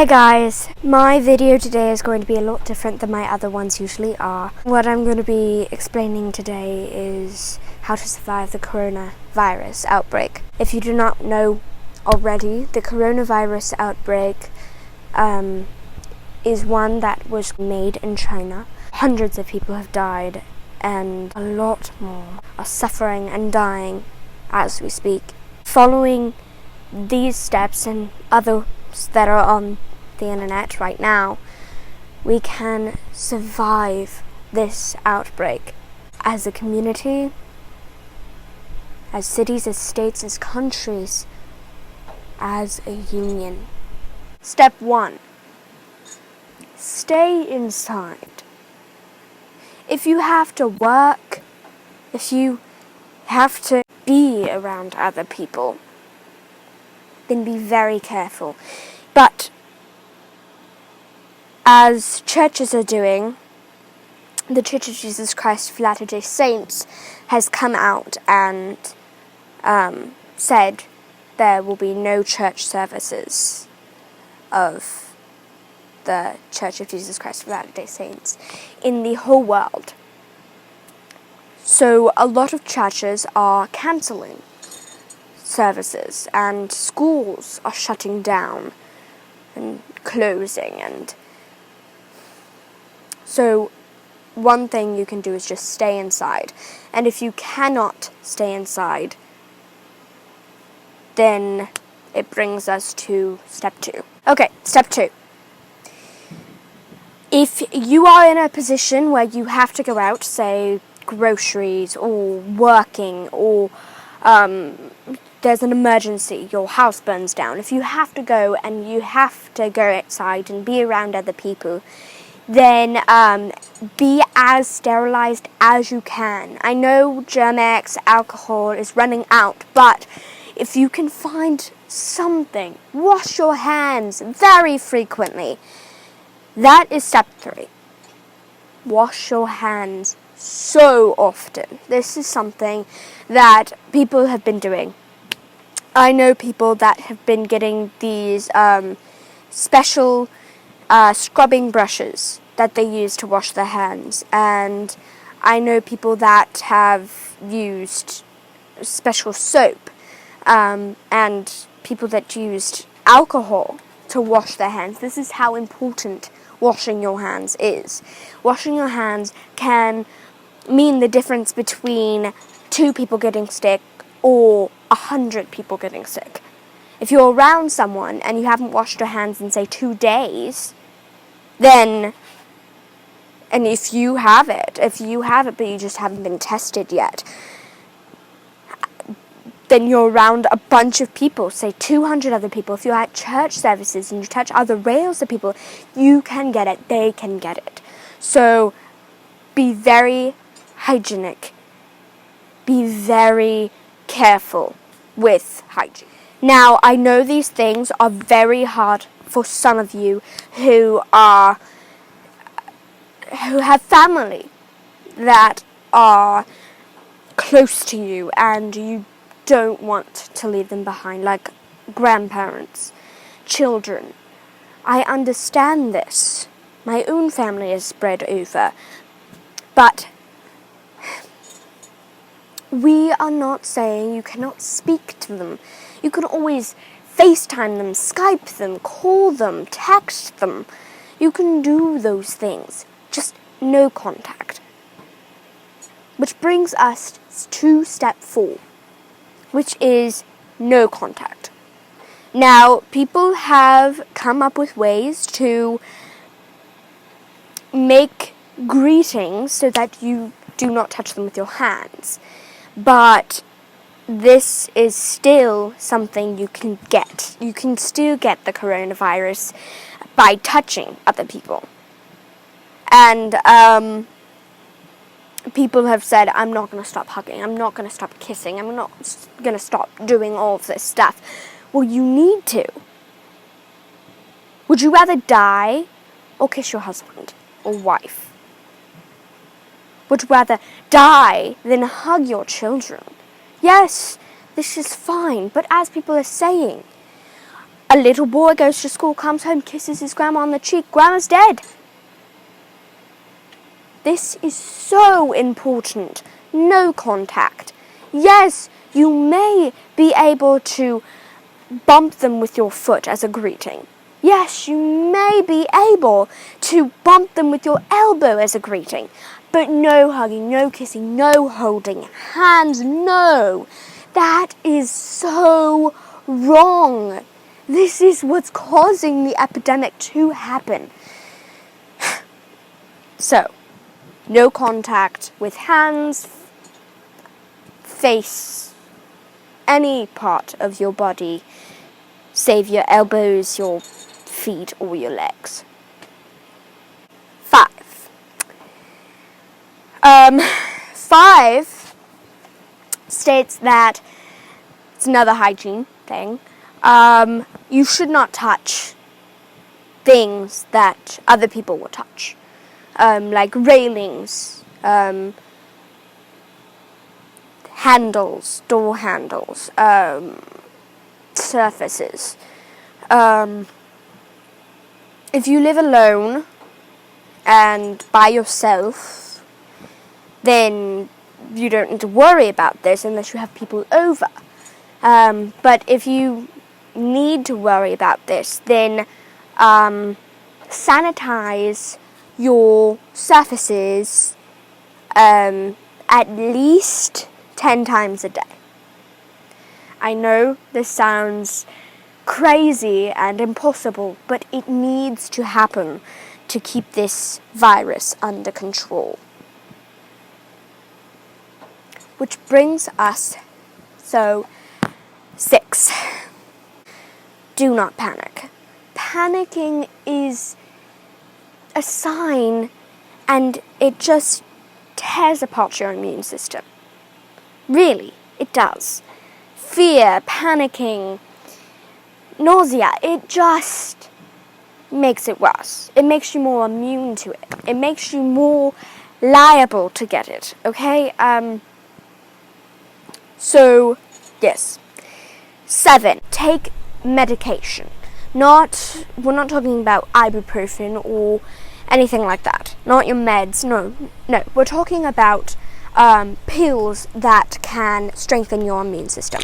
Hey guys, my video today is going to be a lot different than my other ones usually are. What I'm going to be explaining today is how to survive the coronavirus outbreak. If you do not know already, the coronavirus outbreak is one that was made in China. Hundreds of people have died and a lot more are suffering and dying as we speak. Following these steps and others that are on the internet right now, we can survive this outbreak as a community, as cities, as states, as countries, as a union. Step 1. Stay inside. If you have to work, if you have to be around other people, then be very careful. But as churches are doing, the Church of Jesus Christ of Latter-day Saints has come out and said there will be no church services of the Church of Jesus Christ of Latter-day Saints in the whole world. So a lot of churches are cancelling services and schools are shutting down and closing, and so one thing you can do is just stay inside. And if you cannot stay inside, then it brings us to step 2. Okay, step 2. If you are in a position where you have to go out, say groceries or working, or there's an emergency, your house burns down, if you have to go and you have to go outside and be around other people, then be as sterilized as you can. I know Germ-X alcohol is running out, but if you can find something, wash your hands very frequently. That is step 3. Wash your hands so often. This is something that people have been doing. I know people that have been getting these special scrubbing brushes that they use to wash their hands, and I know people that have used special soap, and people that used alcohol to wash their hands. This is how important washing your hands is. Washing your hands can mean the difference between 2 people getting sick or 100 people getting sick. If you're around someone and you haven't washed your hands in, say, 2 days, then, and if you have it but you just haven't been tested yet, then you're around a bunch of people, say 200 other people. If you're at church services and you touch other rails of people, you can get it, they can get it. So be very hygienic. Be very careful with hygiene. Now, I know these things are very hard for some of you who have family that are close to you and you don't want to leave them behind, like grandparents, children. I understand this. My own family is spread over, but we are not saying you cannot speak to them. You can always FaceTime them, Skype them, call them, text them. You can do those things, just no contact. Which brings us to step 4, which is no contact. Now, people have come up with ways to make greetings so that you do not touch them with your hands. But this is still something you can get. You can still get the coronavirus by touching other people. And people have said, I'm not going to stop hugging, I'm not going to stop kissing, I'm not going to stop doing all of this stuff. Well, you need to. Would you rather die or kiss your husband or wife? Would you rather die than hug your children? Yes, this is fine, but as people are saying, A little boy goes to school, comes home, kisses his grandma on the cheek. Grandma's dead. This is so important. No contact. Yes, you may be able to bump them with your foot as a greeting. Yes, you may be able to bump them with your elbow as a greeting. But no hugging, no kissing, no holding hands, no. That is so wrong. This is what's causing the epidemic to happen. So, no contact with hands, face, any part of your body, save your elbows, your feet, or your legs. 5. 5 states that it's another hygiene thing. You should not touch things that other people will touch, like railings, handles, door handles, surfaces. If you live alone and by yourself, then you don't need to worry about this unless you have people over. But if you need to worry about this, then sanitize your surfaces at least 10 times a day. I know this sounds crazy and impossible, but it needs to happen to keep this virus under control. Which brings us, 6. Do not panic. Panicking is a sign, and it just tears apart your immune system. Really, it does. Fear, panicking, nausea, it just makes it worse. It makes you more immune to it. It makes you more liable to get it, okay? Yes. 7, take medication. We're not talking about ibuprofen or anything like that. Not your meds, no. We're talking about pills that can strengthen your immune system.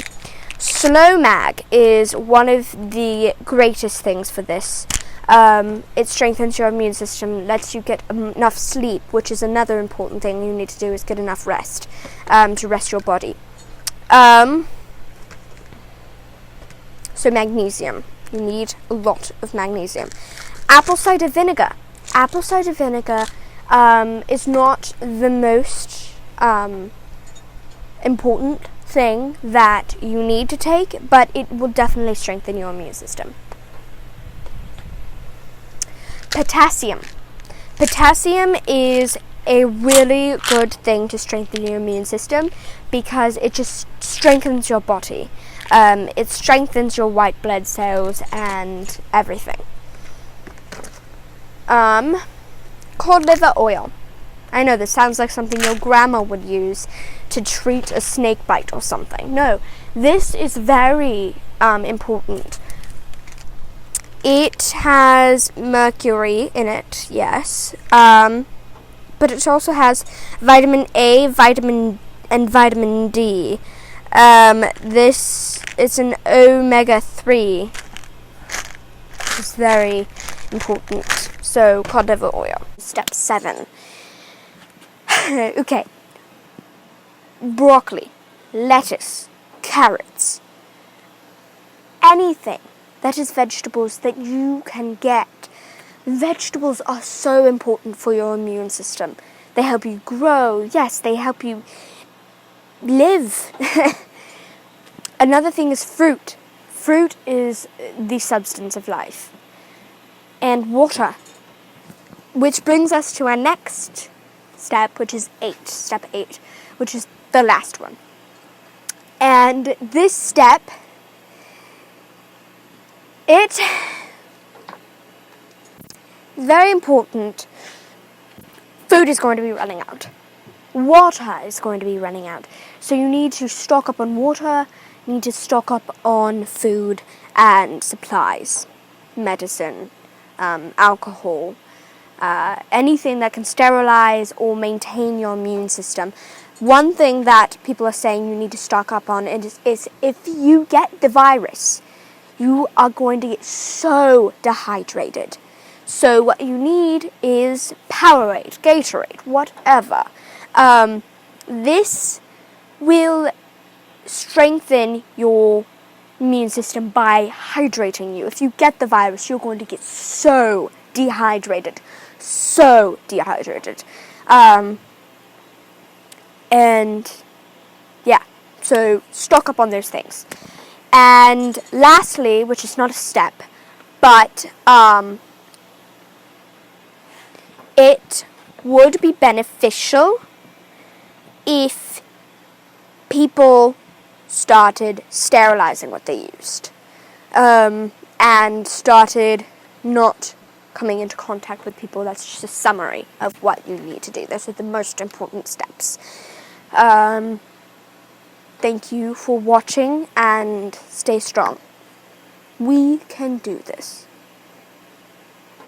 Slow Mag is one of the greatest things for this. It strengthens your immune system, lets you get enough sleep, which is another important thing you need to do, is get enough rest, to rest your body. So magnesium. You need a lot of magnesium. Apple cider vinegar. Apple cider vinegar is not the most important thing that you need to take, but it will definitely strengthen your immune system. Potassium. Potassium is a really good thing to strengthen your immune system because it just strengthens your body. It strengthens your white blood cells and everything. Cod liver oil. I know this sounds like something your grandma would use to treat a snake bite or something. No, this is very important. It has mercury in it, yes, but it also has vitamin A, vitamin D. This is an omega-3. It's very important. So, cod liver oil. Step 7. Okay. Broccoli, lettuce, carrots, anything that is vegetables that you can get. Vegetables are so important for your immune system. They help you grow. Yes, they help you live. Another thing is fruit. Fruit is the substance of life. And water. Which brings us to our next step, which is 8. Step 8, which is the last one. And this step, it's very important. Food is going to be running out. Water is going to be running out. So you need to stock up on water. need to stock up on food and supplies, medicine, alcohol, anything that can sterilize or maintain your immune system. One thing that people are saying you need to stock up on is if you get the virus, you are going to get so dehydrated. So what you need is Powerade, Gatorade, whatever. This will strengthen your immune system by hydrating you. If you get the virus, you're going to get so dehydrated. So dehydrated. And yeah, so stock up on those things. And lastly, which is not a step, but it would be beneficial if people started sterilizing what they used, and started not coming into contact with people. That's just a summary of what you need to do. Those are the most important steps. Thank you for watching and stay strong. We can do this.